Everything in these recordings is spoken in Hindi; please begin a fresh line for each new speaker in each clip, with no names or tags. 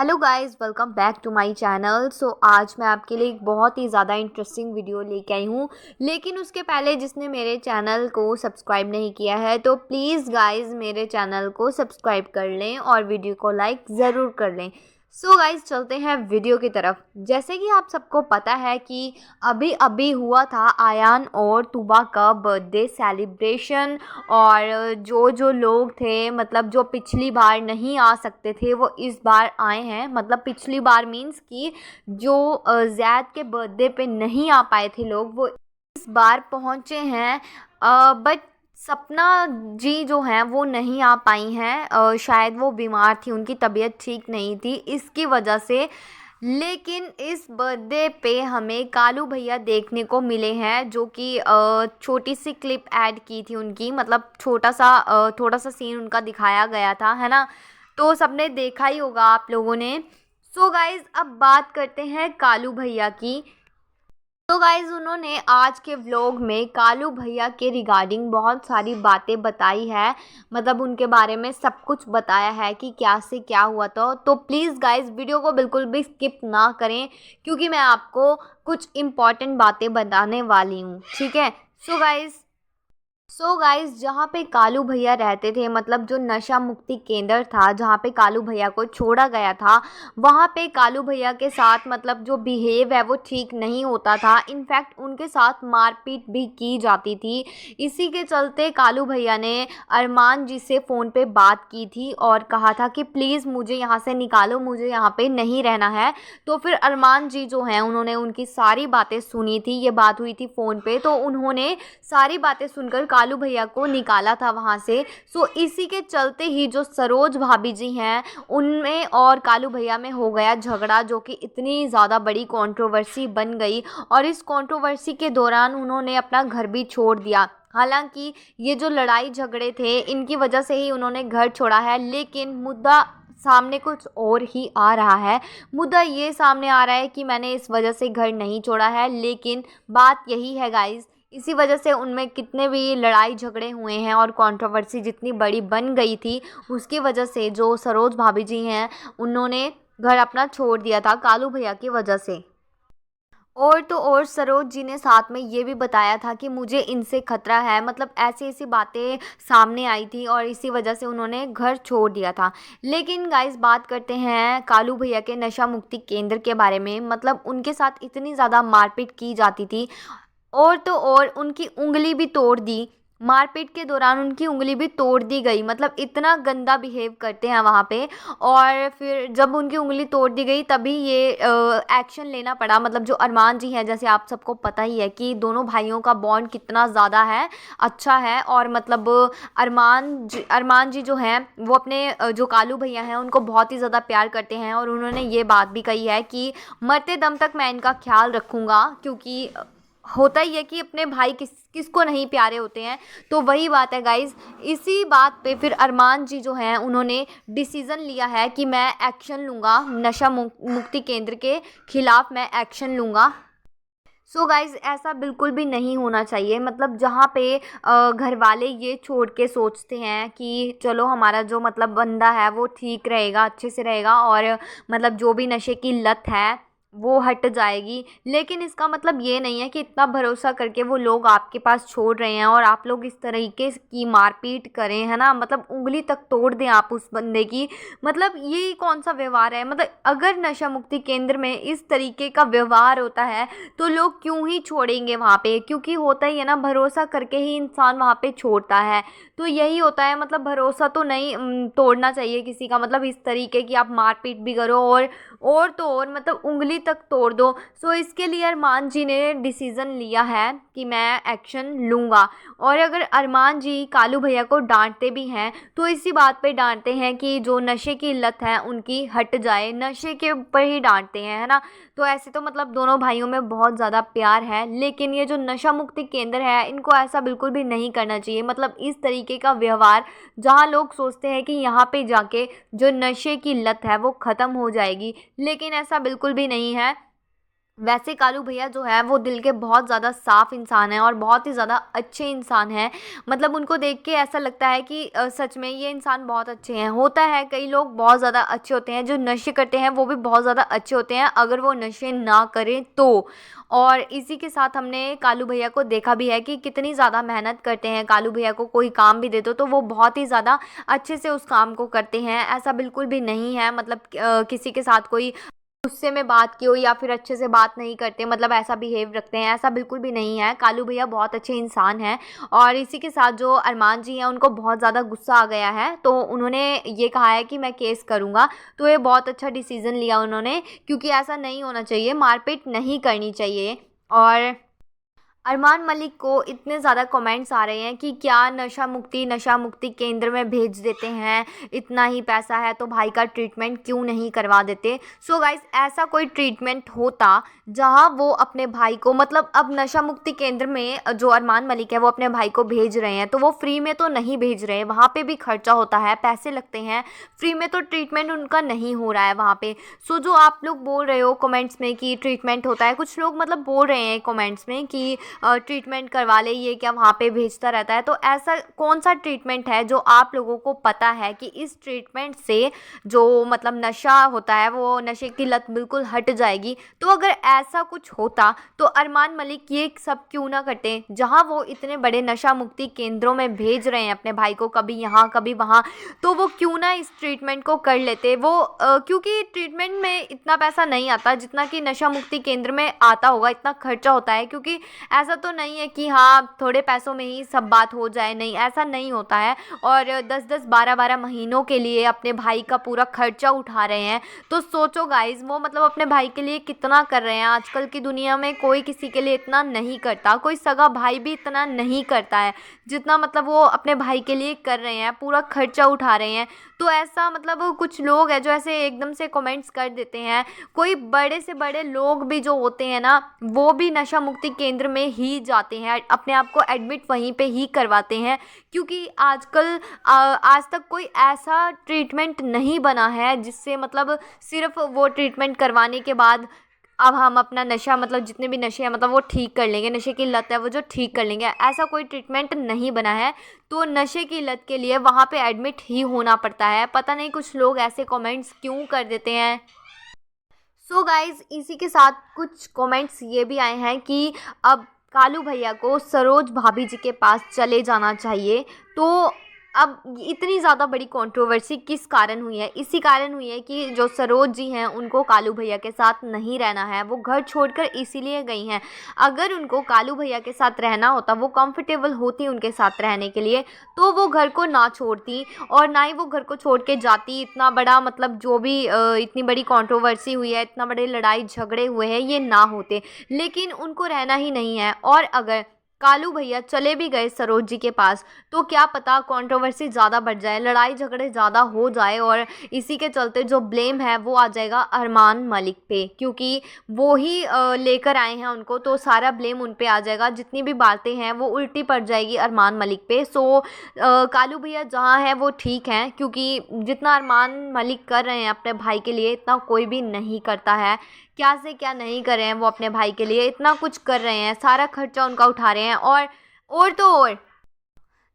Hello guys, welcome back to my channel. आज मैं आपके लिए एक बहुत ही ज़्यादा इंटरेस्टिंग वीडियो लेके आई हूँ। लेकिन उसके पहले जिसने मेरे चैनल को सब्सक्राइब नहीं किया है तो प्लीज़ गाइस मेरे चैनल को सब्सक्राइब कर लें और वीडियो को लाइक ज़रूर कर लें। गाइस चलते हैं वीडियो की तरफ। जैसे कि आप सबको पता है कि अभी अभी हुआ था आयान और तुबा का बर्थडे सेलिब्रेशन। और जो जो लोग थे, मतलब जो पिछली बार नहीं आ सकते थे, वो इस बार आए हैं। मतलब पिछली बार मीन्स कि जो ज़ैद के बर्थडे पे नहीं आ पाए थे लोग, वो इस बार पहुँचे हैं। बट सपना जी जो हैं वो नहीं आ पाई हैं। शायद वो बीमार थी, उनकी तबीयत ठीक नहीं थी, इसकी वजह से। लेकिन इस बर्थडे पे हमें कालू भैया देखने को मिले हैं, जो कि छोटी सी क्लिप ऐड की थी उनकी। मतलब थोड़ा सा सीन उनका दिखाया गया था, है ना। तो सबने देखा ही होगा आप लोगों ने। गाइज अब बात करते हैं कालू भैया की। गाइज उन्होंने आज के व्लॉग में कालू भैया के रिगार्डिंग बहुत सारी बातें बताई है। मतलब उनके बारे में सब कुछ बताया है कि क्या से क्या हुआ था। तो प्लीज़ गाइज वीडियो को बिल्कुल भी स्किप ना करें, क्योंकि मैं आपको कुछ इम्पॉर्टेंट बातें बताने वाली हूँ, ठीक है। गाइस जहाँ पे कालू भैया रहते थे, मतलब जो नशा मुक्ति केंद्र था जहाँ पे कालू भैया को छोड़ा गया था, वहाँ पे कालू भैया के साथ मतलब जो बिहेव है वो ठीक नहीं होता था। इनफैक्ट उनके साथ मारपीट भी की जाती थी। इसी के चलते कालू भैया ने अरमान जी से फ़ोन पे बात की थी और कहा था कि प्लीज़ मुझे यहाँ से निकालो, मुझे यहाँ पे नहीं रहना है। तो फिर अरमान जी जो हैं उन्होंने उनकी सारी बातें सुनी थी। ये बात हुई थी फ़ोन पे, तो उन्होंने सारी बातें सुनकर कालू भैया को निकाला था वहाँ से। इसी के चलते ही जो सरोज भाभी जी हैं, उनमें और कालू भैया में हो गया झगड़ा, जो कि इतनी ज़्यादा बड़ी कंट्रोवर्सी बन गई। और इस कंट्रोवर्सी के दौरान उन्होंने अपना घर भी छोड़ दिया। हालांकि ये जो लड़ाई झगड़े थे, इनकी वजह से ही उन्होंने घर छोड़ा है। लेकिन मुद्दा सामने कुछ और ही आ रहा है। मुद्दा ये सामने आ रहा है कि मैंने इस वजह से घर नहीं छोड़ा है, लेकिन बात यही है गाइस, इसी वजह से उनमें कितने भी लड़ाई झगड़े हुए हैं और कंट्रोवर्सी जितनी बड़ी बन गई थी, उसकी वजह से जो सरोज भाभी जी हैं उन्होंने घर अपना छोड़ दिया था कालू भैया की वजह से। और तो और सरोज जी ने साथ में ये भी बताया था कि मुझे इनसे खतरा है। मतलब ऐसी ऐसी बातें सामने आई थी और इसी वजह से उन्होंने घर छोड़ दिया था। लेकिन गाइस बात करते हैं कालू भैया के नशा मुक्ति केंद्र के बारे में। मतलब उनके साथ इतनी ज़्यादा मारपीट की जाती थी, और तो और उनकी उंगली भी तोड़ दी। मारपीट के दौरान उनकी उंगली भी तोड़ दी गई। मतलब इतना गंदा बिहेव करते हैं वहाँ पे। और फिर जब उनकी उंगली तोड़ दी गई तभी ये एक्शन लेना पड़ा। मतलब जो अरमान जी हैं, जैसे आप सबको पता ही है कि दोनों भाइयों का बॉन्ड कितना ज़्यादा है, अच्छा है। और मतलब अरमान जी जो हैं वो अपने जो कालू भैया हैं उनको बहुत ही ज़्यादा प्यार करते हैं। और उन्होंने ये बात भी कही है कि मरते दम तक मैं इनका ख्याल रखूँगा, क्योंकि होता ही है कि अपने भाई किसको नहीं प्यारे होते हैं। तो वही बात है गाइज। इसी बात पे फिर अरमान जी जो हैं उन्होंने डिसीज़न लिया है कि मैं एक्शन लूँगा, नशा मुक्ति केंद्र के खिलाफ़ मैं एक्शन लूँगा। गाइज ऐसा बिल्कुल भी नहीं होना चाहिए। मतलब जहाँ पे घर वाले ये छोड़ के सोचते हैं कि चलो हमारा जो मतलब बंदा है वो ठीक रहेगा, अच्छे से रहेगा, और मतलब जो भी नशे की लत है वो हट जाएगी। लेकिन इसका मतलब ये नहीं है कि इतना भरोसा करके वो लोग आपके पास छोड़ रहे हैं और आप लोग इस तरीके की मारपीट करें, है ना। मतलब उंगली तक तोड़ दें आप उस बंदे की। मतलब ये कौन सा व्यवहार है। मतलब अगर नशा मुक्ति केंद्र में इस तरीके का व्यवहार होता है तो लोग क्यों ही छोड़ेंगे वहाँ पे। क्योंकि होता ही है ना, भरोसा करके ही इंसान वहाँ पे छोड़ता है। तो यही होता है। मतलब भरोसा तो नहीं तोड़ना चाहिए किसी का। मतलब इस तरीके की आप मारपीट भी करो और तो और मतलब उंगली तक तोड़ दो। इसके लिए अरमान जी ने डिसीज़न लिया है कि मैं एक्शन लूँगा। और अगर अरमान जी कालू भैया को डांटते भी हैं तो इसी बात पे डांटते हैं कि जो नशे की लत है उनकी हट जाए, नशे के ऊपर ही डांटते हैं, है ना। तो ऐसे तो मतलब दोनों भाइयों में बहुत ज़्यादा प्यार है। लेकिन ये जो नशा मुक्ति केंद्र है, इनको ऐसा बिल्कुल भी नहीं करना चाहिए। मतलब इस तरीके का व्यवहार, जहाँ लोग सोचते हैं कि यहाँ पे जाके जो नशे की लत है वो ख़त्म हो जाएगी, लेकिन ऐसा बिल्कुल भी नहीं है। वैसे कालू भैया जो है वो दिल के बहुत ज़्यादा साफ़ इंसान हैं और बहुत ही ज़्यादा अच्छे इंसान हैं। मतलब उनको देख के ऐसा लगता है कि सच में ये इंसान बहुत अच्छे हैं। होता है कई लोग बहुत ज़्यादा अच्छे होते हैं, जो नशे करते हैं वो भी बहुत ज़्यादा अच्छे होते हैं अगर वो नशे ना करें तो। और इसी के साथ हमने कालू भैया को देखा भी है कि कितनी ज़्यादा मेहनत करते हैं। कालू भैया को कोई काम भी दे दो तो वो बहुत ही ज़्यादा अच्छे से उस काम को करते हैं। ऐसा बिल्कुल भी नहीं है मतलब किसी के साथ कोई गुस्से में बात की हो या फिर अच्छे से बात नहीं करते, मतलब ऐसा बिहेव रखते हैं, ऐसा बिल्कुल भी नहीं है। कालू भैया बहुत अच्छे इंसान हैं। और इसी के साथ जो अरमान जी हैं उनको बहुत ज़्यादा गुस्सा आ गया है, तो उन्होंने ये कहा है कि मैं केस करूँगा। तो ये बहुत अच्छा डिसीज़न लिया उन्होंने, क्योंकि ऐसा नहीं होना चाहिए, मारपीट नहीं करनी चाहिए। और अरमान मलिक को इतने ज़्यादा कमेंट्स आ रहे हैं कि क्या नशा मुक्ति केंद्र में भेज देते हैं, इतना ही पैसा है तो भाई का ट्रीटमेंट क्यों नहीं करवा देते। सो गाइस, ऐसा कोई ट्रीटमेंट होता जहां वो अपने भाई को, मतलब अब नशा मुक्ति केंद्र में जो अरमान मलिक है वो अपने भाई को भेज रहे हैं, तो वो फ्री में तो नहीं भेज रहे हैं, वहाँ पे भी खर्चा होता है, पैसे लगते हैं। फ्री में तो ट्रीटमेंट उनका नहीं हो रहा है वहाँ पे। सो जो आप लोग बोल रहे हो कमेंट्स में कि ट्रीटमेंट होता है, कुछ लोग मतलब बोल रहे हैं कमेंट्स में कि ट्रीटमेंट करवा ले, ये क्या वहाँ पे भेजता रहता है। तो ऐसा कौन सा ट्रीटमेंट है जो आप लोगों को पता है कि इस ट्रीटमेंट से जो मतलब नशा होता है, वो नशे की लत बिल्कुल हट जाएगी। तो अगर ऐसा कुछ होता तो अरमान मलिक ये सब क्यों ना करते, जहाँ वो इतने बड़े नशा मुक्ति केंद्रों में भेज रहे हैं अपने भाई को, कभी यहाँ कभी वहाँ, तो वो क्यों ना इस ट्रीटमेंट को कर लेते। वो क्योंकि ट्रीटमेंट में इतना पैसा नहीं आता जितना कि नशा मुक्ति केंद्र में आता होगा, इतना खर्चा होता है। क्योंकि ऐसा तो नहीं है कि हाँ थोड़े पैसों में ही सब बात हो जाए, नहीं, ऐसा नहीं होता है। और 10-10 12-12 महीनों के लिए अपने भाई का पूरा खर्चा उठा रहे हैं। तो सोचो गाइज, वो मतलब अपने भाई के लिए कितना कर रहे हैं। आजकल की दुनिया में कोई किसी के लिए इतना नहीं करता, कोई सगा भाई भी इतना नहीं करता है जितना मतलब वो अपने भाई के लिए कर रहे हैं, पूरा खर्चा उठा रहे हैं। तो ऐसा मतलब कुछ लोग हैं जो ऐसे एकदम से कमेंट्स कर देते हैं। कोई बड़े से बड़े लोग भी जो होते हैं ना, वो भी नशा मुक्ति केंद्र में ही जाते हैं, अपने आप को एडमिट वहीं पे ही करवाते हैं। क्योंकि आजकल आज तक कोई ऐसा ट्रीटमेंट नहीं बना है जिससे मतलब सिर्फ वो ट्रीटमेंट करवाने के बाद अब हम अपना नशा, मतलब जितने भी नशे हैं मतलब वो ठीक कर लेंगे, नशे की लत है वो जो ठीक कर लेंगे, ऐसा कोई ट्रीटमेंट नहीं बना है। तो नशे की लत के लिए वहाँ पे एडमिट ही होना पड़ता है। पता नहीं कुछ लोग ऐसे कमेंट्स क्यों कर देते हैं। सो गाइज, इसी के साथ कुछ कमेंट्स ये भी आए हैं कि अब कालू भैया को सरोज भाभी जी के पास चले जाना चाहिए। तो अब इतनी ज़्यादा बड़ी कंट्रोवर्सी किस कारण हुई है? इसी कारण हुई है कि जो सरोज जी हैं उनको कालू भैया के साथ नहीं रहना है, वो घर छोड़कर इसीलिए गई हैं। अगर उनको कालू भैया के साथ रहना होता, वो कंफर्टेबल होती उनके साथ रहने के लिए, तो वो घर को ना छोड़ती और ना ही वो घर को छोड़ के जाती। इतना बड़ा मतलब जो भी इतनी बड़ी कंट्रोवर्सी हुई है, इतना बड़े लड़ाई झगड़े हुए हैं, ये ना होते। लेकिन उनको रहना ही नहीं है। और अगर कालू भैया चले भी गए सरोज जी के पास तो क्या पता कंट्रोवर्सी ज़्यादा बढ़ जाए, लड़ाई झगड़े ज़्यादा हो जाए और इसी के चलते जो ब्लेम है वो आ जाएगा अरमान मलिक पे, क्योंकि वो ही लेकर आए हैं उनको, तो सारा ब्लेम उन पे आ जाएगा। जितनी भी बातें हैं वो उल्टी पड़ जाएगी अरमान मलिक पे। सो कालू भैया जहाँ हैं वो ठीक हैं, क्योंकि जितना अरमान मलिक कर रहे हैं अपने भाई के लिए इतना कोई भी नहीं करता है। क्या से क्या नहीं कर रहे हैं वो अपने भाई के लिए, इतना कुछ कर रहे हैं, सारा खर्चा उनका उठा रहे हैं। और तो और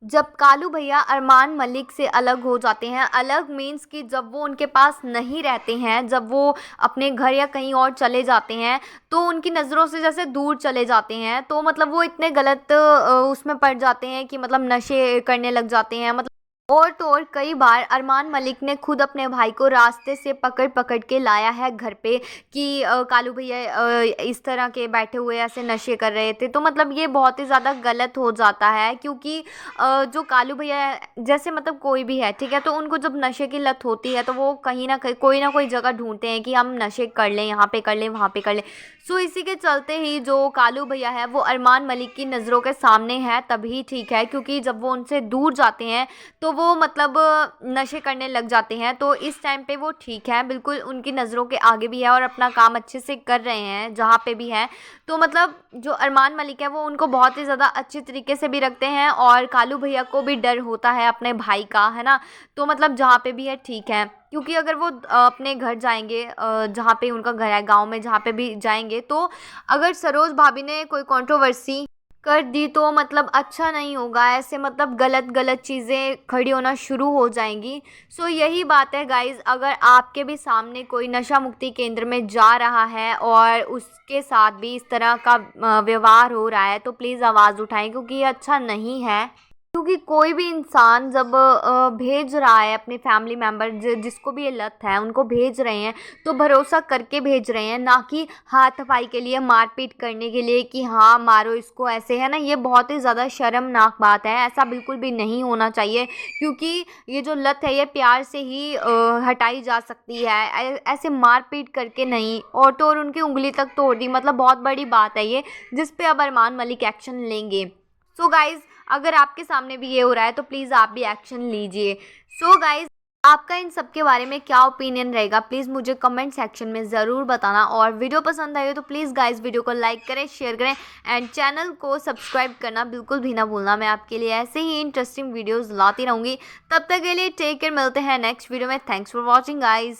जब कालू भैया अरमान मलिक से अलग हो जाते हैं, अलग मीन्स कि जब वो उनके पास नहीं रहते हैं, जब वो अपने घर या कहीं और चले जाते हैं, तो उनकी नज़रों से जैसे दूर चले जाते हैं, तो मतलब वो इतने गलत उसमें पड़ जाते हैं कि मतलब नशे करने लग जाते हैं। मतलब और तो और कई बार अरमान मलिक ने खुद अपने भाई को रास्ते से पकड़ पकड़ के लाया है घर पे कि कालू भैया इस तरह के बैठे हुए ऐसे नशे कर रहे थे। तो मतलब ये बहुत ही ज़्यादा गलत हो जाता है, क्योंकि जो कालू भैया जैसे मतलब कोई भी है, ठीक है, तो उनको जब नशे की लत होती है तो वो कहीं ना कोई जगह ढूंढते हैं कि हम नशे कर लें, यहाँ पे कर लें, वहाँ पे कर लें। सो इसी के चलते ही जो कालू भैया है वो अरमान मलिक की नज़रों के सामने है तभी ठीक है, क्योंकि जब वो उनसे दूर जाते हैं तो वो मतलब नशे करने लग जाते हैं। तो इस टाइम पे वो ठीक है, बिल्कुल उनकी नज़रों के आगे भी है और अपना काम अच्छे से कर रहे हैं जहाँ पे भी हैं। तो मतलब जो अरमान मलिक है वो उनको बहुत ही ज़्यादा अच्छे तरीके से भी रखते हैं और कालू भैया को भी डर होता है अपने भाई का, है ना। तो मतलब जहाँ पे भी है ठीक है, क्योंकि अगर वो अपने घर जाएंगे, जहाँ पे उनका घर है गांव में, जहाँ पे भी जाएंगे, तो अगर सरोज भाभी ने कोई कंट्रोवर्सी कर दी तो मतलब अच्छा नहीं होगा। ऐसे मतलब गलत गलत चीज़ें खड़ी होना शुरू हो जाएंगी। सो यही बात है गाइज़, अगर आपके भी सामने कोई नशा मुक्ति केंद्र में जा रहा है और उसके साथ भी इस तरह का व्यवहार हो रहा है तो प्लीज़ आवाज़ उठाएं, क्योंकि ये अच्छा नहीं है। क्योंकि कोई भी इंसान जब भेज रहा है अपने फैमिली मेम्बर जिसको भी ये लत है उनको भेज रहे हैं, तो भरोसा करके भेज रहे हैं, ना कि हाथापाई के लिए, मारपीट करने के लिए कि हाँ मारो इसको, ऐसे, है ना। ये बहुत ही ज़्यादा शर्मनाक बात है, ऐसा बिल्कुल भी नहीं होना चाहिए। क्योंकि ये जो लत है ये प्यार से ही हटाई जा सकती है, ऐसे मारपीट करके नहीं। और तो और उनकी उंगली तक तोड़ दी, मतलब बहुत बड़ी बात है ये, जिस पे अब अरमान मलिक एक्शन लेंगे। सो गाइज, अगर आपके सामने भी ये हो रहा है तो प्लीज़ आप भी एक्शन लीजिए। सो गाइज, आपका इन सब के बारे में क्या ओपिनियन रहेगा, प्लीज़ मुझे कमेंट सेक्शन में ज़रूर बताना। और वीडियो पसंद आई हो तो प्लीज़ गाइज वीडियो को लाइक करें, शेयर करें एंड चैनल को सब्सक्राइब करना बिल्कुल भी ना भूलना। मैं आपके लिए ऐसे ही इंटरेस्टिंग वीडियोज़ लाती रहूँगी। तब तक के लिए टेक केयर, मिलते हैं नेक्स्ट वीडियो में। Thanks for watching guys.